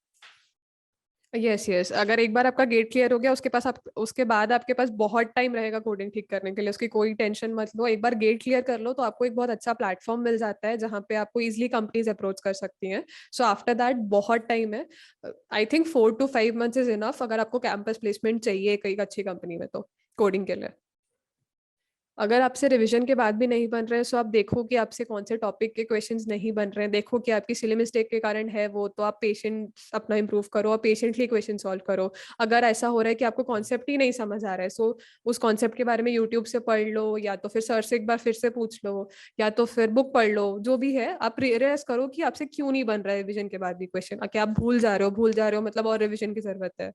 यस यस, अगर एक बार आपका गेट क्लियर हो गया उसके बाद आपके पास बहुत टाइम रहेगा कोडिंग ठीक करने के लिए, उसकी कोई टेंशन मत लो। एक बार गेट क्लियर कर लो तो आपको एक बहुत अच्छा प्लेटफॉर्म मिल जाता है जहाँ पे आपको इजिली कंपनीज अप्रोच कर सकती हैं। सो आफ्टर दैट बहुत टाइम है। I think 4 to 5 months is enough अगर आपको कैंपस प्लेसमेंट चाहिए कई अच्छी कंपनी में तो कोडिंग के लिए। अगर आपसे रिवीजन के बाद भी नहीं बन रहे हैं सो आप देखो कि आपसे कौन से टॉपिक के क्वेश्चंस नहीं बन रहे हैं, देखो कि आपकी सिली मिस्टेक के कारण है वो, तो आप पेशेंट अपना इंप्रूव करो और पेशेंटली क्वेश्चन सॉल्व करो। अगर ऐसा हो रहा है कि आपको कॉन्सेप्ट ही नहीं समझ आ रहा है सो उस कॉन्सेप्ट के बारे में यूट्यूब से पढ़ लो, या तो फिर सर से एक बार फिर से पूछ लो, या तो फिर बुक पढ़ लो। जो भी है आप रियलाइज करो कि आपसे क्यों नहीं बन रहा है रिविजन के बाद भी क्वेश्चन, क्या आप भूल जा रहे हो मतलब और रिविजन की जरूरत है।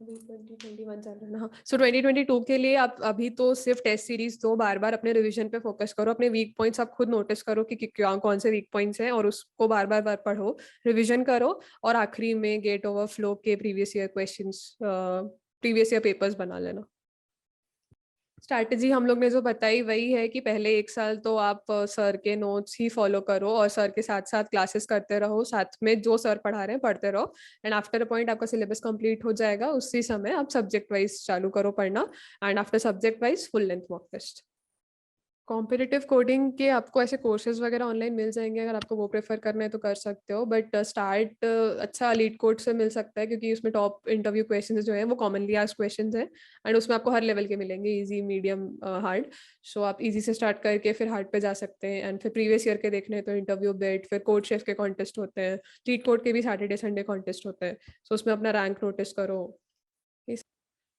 अभी 2021 चल रहा है ना। सो 2022 के लिए आप अभी तो सिर्फ टेस्ट सीरीज दो, बार बार अपने रिवीजन पे फोकस करो, अपने वीक पॉइंट्स आप खुद नोटिस करो कि क्या कौन से वीक पॉइंट्स हैं और उसको बार बार पढ़ो, रिवीजन करो, और आखिरी में गेट ओवरफ्लो के previous year questions previous year papers बना लेना। स्ट्रैटेजी हम लोग ने जो बताई वही है कि पहले 1 साल तो आप सर के नोट्स ही फॉलो करो और सर के साथ साथ क्लासेस करते रहो, साथ में जो सर पढ़ा रहे हैं पढ़ते रहो, एंड आफ्टर अ पॉइंट आपका सिलेबस कंप्लीट हो जाएगा, उसी समय आप सब्जेक्ट वाइज चालू करो पढ़ना, and after subject wise full length mock test. Competitive coding के आपको ऐसे कोर्सेज वगैरह ऑनलाइन मिल जाएंगे, अगर आपको वो प्रेफर करना है तो कर सकते हो, बट स्टार्ट अच्छा लीड कोड से मिल सकता है, क्योंकि उसमें टॉप इंटरव्यू क्वेश्चंस जो हैं वो कॉमनली आस्क्ड क्वेश्चंस हैं, एंड उसमें आपको हर लेवल के मिलेंगे, इजी मीडियम हार्ड। सो आप इजी से स्टार्ट करके फिर हार्ड पे जा सकते हैं, एंड फिर प्रीवियस ईयर के देखने हैं तो इंटरव्यू बिट, फिर कोड शेफ के कॉन्टेस्ट होते हैं, लीड कोड के भी सैटरडे संडे कॉन्टेस्ट होते हैं, सो उसमें अपना रैंक नोटिस करो।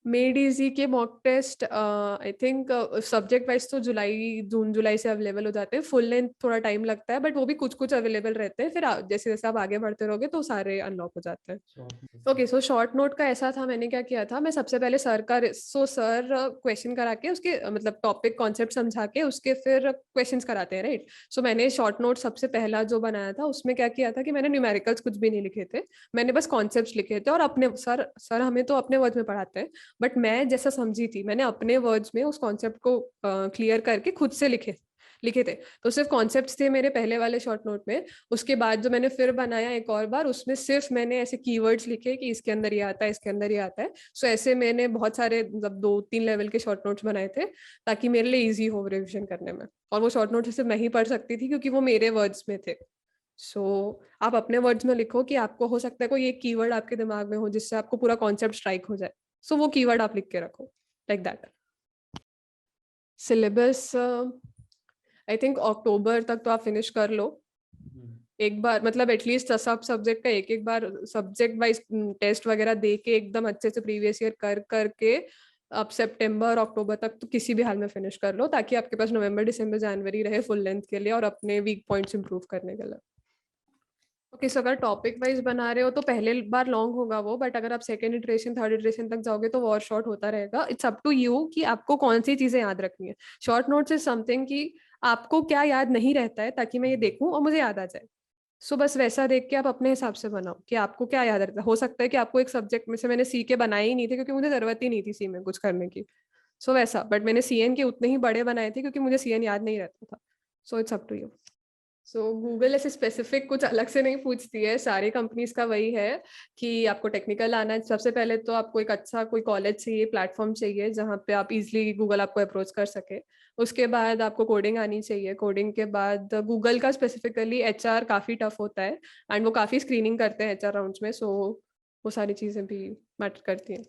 मेड इजी के mock test I think subject wise तो जून जुलाई से अवेलेबल हो जाते हैं, फुल लेंथ थोड़ा टाइम लगता है, बट वो भी कुछ कुछ अवेलेबल रहते हैं, फिर जैसे जैसे आप आगे बढ़ते रहोगे तो सारे अनलॉक हो जाते हैं। ओके, सो शॉर्ट नोट का ऐसा था, मैंने क्या किया था, मैं सबसे पहले सर क्वेश्चन करा के उसके मतलब टॉपिक कॉन्सेप्ट समझा के उसके फिर क्वेश्चंस कराते हैं, राइट। सो मैंने शॉर्ट नोट सबसे पहला जो बनाया था उसमें क्या किया था कि मैंने न्यूमेरिकल्स कुछ भी नहीं लिखे थे, मैंने बस कॉन्सेप्ट लिखे थे, और अपने सर हमें तो अपने वर्ड में पढ़ाते हैं, बट मैं जैसा समझी थी मैंने अपने वर्ड्स में उस कॉन्सेप्ट को क्लियर करके खुद से लिखे थे। तो सिर्फ कॉन्सेप्ट्स थे मेरे पहले वाले शॉर्ट नोट में। उसके बाद जो मैंने फिर बनाया एक और बार, उसमें सिर्फ मैंने ऐसे कीवर्ड्स लिखे कि इसके अंदर ये आता है, इसके अंदर ये आता है। सो ऐसे मैंने बहुत सारे मतलब 2-3 लेवल के शॉर्ट नोट्स बनाए थे, ताकि मेरे लिए इजी हो रिविजन करने में, और वो शॉर्ट नोट्स सिर्फ मैं ही पढ़ सकती थी क्योंकि वो मेरे वर्ड्स में थे। सो आप अपने वर्ड्स में लिखो कि आपको हो सकता है कोई एक कीवर्ड आपके दिमाग में हो जिससे आपको पूरा कॉन्सेप्ट स्ट्राइक हो जाए, सो वो कीवर्ड आप लिख के रखो, like that. Syllabus I think October तक तो आप फिनिश कर लो, एक बार मतलब एटलीस्ट सब सब्जेक्ट का एक बार सब्जेक्ट वाइज टेस्ट वगैरह दे के एकदम अच्छे से प्रीवियस ईयर कर करके अब सितंबर अक्टूबर तक तो किसी भी हाल में फिनिश कर लो, ताकि आपके पास नवंबर दिसंबर जनवरी रहे फुल लेंथ के लिए और अपने वीक पॉइंट्स इंप्रूव करने के लिए। ओके, सो अगर टॉपिक वाइज बना रहे हो तो पहले बार लॉन्ग होगा वो, बट अगर आप सेकंड इटरेशन थर्ड इटरेशन तक जाओगे तो वो और शॉर्ट होता रहेगा। इट्स अप टू यू कि आपको कौन सी चीजें याद रखनी है। शॉर्ट नोट्स इज समथिंग कि आपको क्या याद नहीं रहता है, ताकि मैं ये देखूं और मुझे याद आ जाए। सो बस वैसा देख के आप अपने हिसाब से बनाओ कि आपको क्या याद रहता है। हो सकता है कि आपको एक सब्जेक्ट में से मैंने सी के बनाए ही नहीं थे क्योंकि मुझे जरूरत ही नहीं थी सी में कुछ करने की, सो वैसा, बट मैंने सीएन के उतने ही बड़े बनाए थे क्योंकि मुझे सीएन याद नहीं रहता था। सो it's up to you. So Google ऐसे स्पेसिफिक कुछ अलग से नहीं पूछती है, सारी कंपनीज का वही है कि आपको टेक्निकल आना है। सबसे पहले तो आपको एक अच्छा कोई कॉलेज चाहिए, प्लेटफॉर्म चाहिए जहाँ पे आप इजीली गूगल आपको अप्रोच कर सके। उसके बाद आपको कोडिंग आनी चाहिए। कोडिंग के बाद गूगल का स्पेसिफिकली एचआर काफ़ी टफ होता है एंड वो काफ़ी स्क्रीनिंग करते हैं एचआर राउंड्स में, सो वो सारी चीज़ें भी मैटर करती हैं।